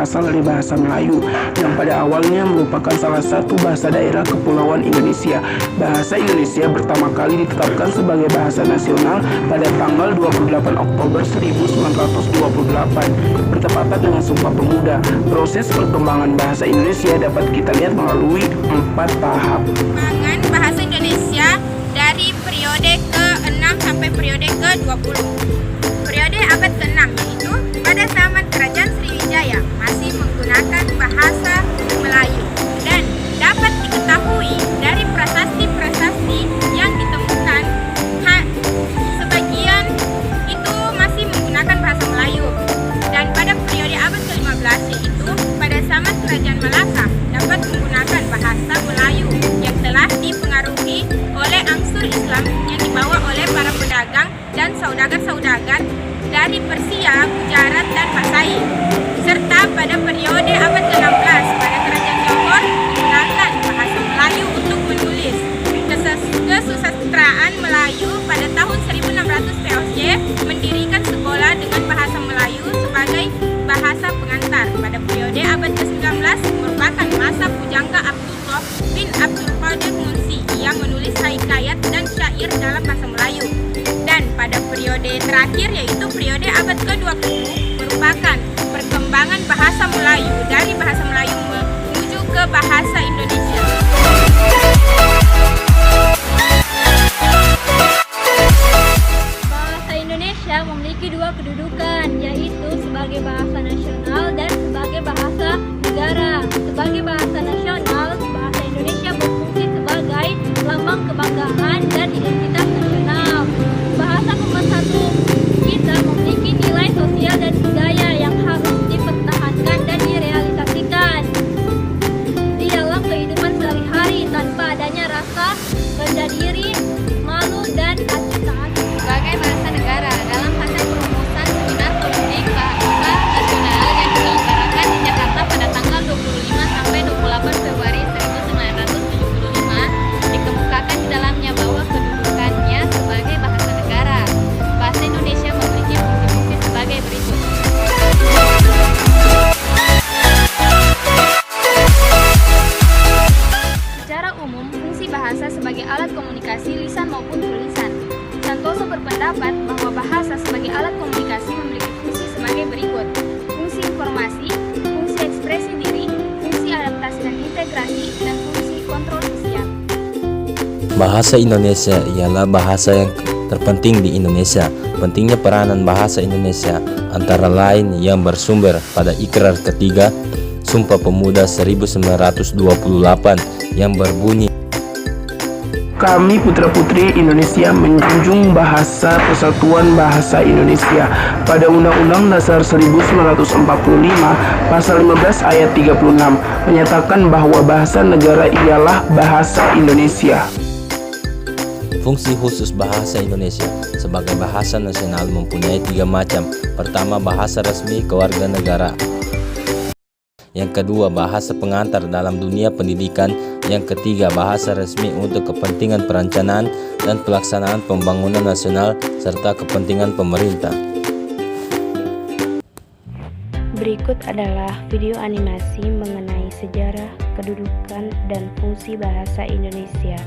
berasal dari bahasa Melayu, yang pada awalnya merupakan salah satu bahasa daerah Kepulauan Indonesia. Bahasa Indonesia pertama kali ditetapkan sebagai bahasa nasional pada tanggal 28 Oktober 1928, bertepatan dengan Sumpah Pemuda. Proses perkembangan bahasa Indonesia dapat kita lihat melalui 4 tahap. Perkembangan bahasa Indonesia dari periode ke-6 sampai periode ke-20. Periode abad ke-6 yaitu pada zaman Kerajaan Sriwijaya masih menggunakan bahasa Melayu, dan dapat diketahui dari prasasti-prasasti yang ditemukan sebagian itu masih menggunakan bahasa Melayu. Dan pada periode abad ke-15 yaitu pada zaman Kerajaan Malaka dapat menggunakan bahasa Melayu yang telah dipengaruhi oleh angsur Islam yang dibawa oleh para pedagang dan saudagar-saudagar dari Persia, Gujarat, dan Masai. Serta pada periode abad ke-16 pada Kerajaan Johor menggunakan bahasa Melayu untuk menulis. Kesusastraan Melayu pada tahun 1600 POJ mendirikan sekolah dengan bahasa Melayu sebagai bahasa pengantar. Pada periode abad ke-19 merupakan masa pujangga Abdullah bin Abdul Qadir Munsi yang menulis hikayat dan syair dalam bahasa Melayu. Dan pada periode terakhir yaitu periode abad ke-20 merupakan perkembangan bahasa Melayu dari bahasa Melayu menuju ke bahasa Indonesia. Bahasa Indonesia memiliki dua kedudukan, yaitu sebagai bahasa nasional dan sebagai bahasa negara. Sebagai bahasa nasional, bahasa Indonesia berfungsi sebagai lambang kebanggaan dan identitas nasional. Bahasa pemersatu kita memiliki nilai sosial dan budaya yang harus dipertahankan dan direalisasikan di dalam kehidupan sehari-hari tanpa adanya rasa rendah diri, malu, dan acuan. Sebagai bahasa negara dalam hasil perumusan seminar politik bahasa nasional yang diselenggarakan di Jakarta pada tanggal 25 sampai 28 Februari 1975, dikemukakan di dalamnya bahwa kedudukannya sebagai bahasa negara. Bahasa Indonesia memiliki fungsi-fungsi sebagai berikut. Secara umum, fungsi bahasa sebagai alat komunikasi lisan maupun tulisan. Santoso berpendapat bahwa bahasa sebagai alat komunikasi memiliki fungsi sebagai berikut: fungsi informasi, fungsi ekspresi diri, fungsi adaptasi dan integrasi, dan fungsi kontrol sosial. Bahasa Indonesia ialah bahasa yang terpenting di Indonesia. Pentingnya peranan bahasa Indonesia antara lain yang bersumber pada Ikrar Ketiga Sumpah Pemuda 1928 yang berbunyi, Kami putra-putri Indonesia menjunjung bahasa Persatuan Bahasa Indonesia. Pada Undang-Undang Dasar 1945 Pasal 15 Ayat 36 menyatakan bahwa bahasa negara ialah bahasa Indonesia. fungsi khusus bahasa Indonesia sebagai bahasa nasional mempunyai 3 macam. Pertama, bahasa resmi kewarganegaraan. Yang kedua, bahasa pengantar dalam dunia pendidikan. Yang ketiga, bahasa resmi untuk kepentingan perencanaan dan pelaksanaan pembangunan nasional serta kepentingan pemerintah. Berikut adalah video animasi mengenai sejarah, kedudukan, dan fungsi bahasa Indonesia.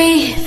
everything.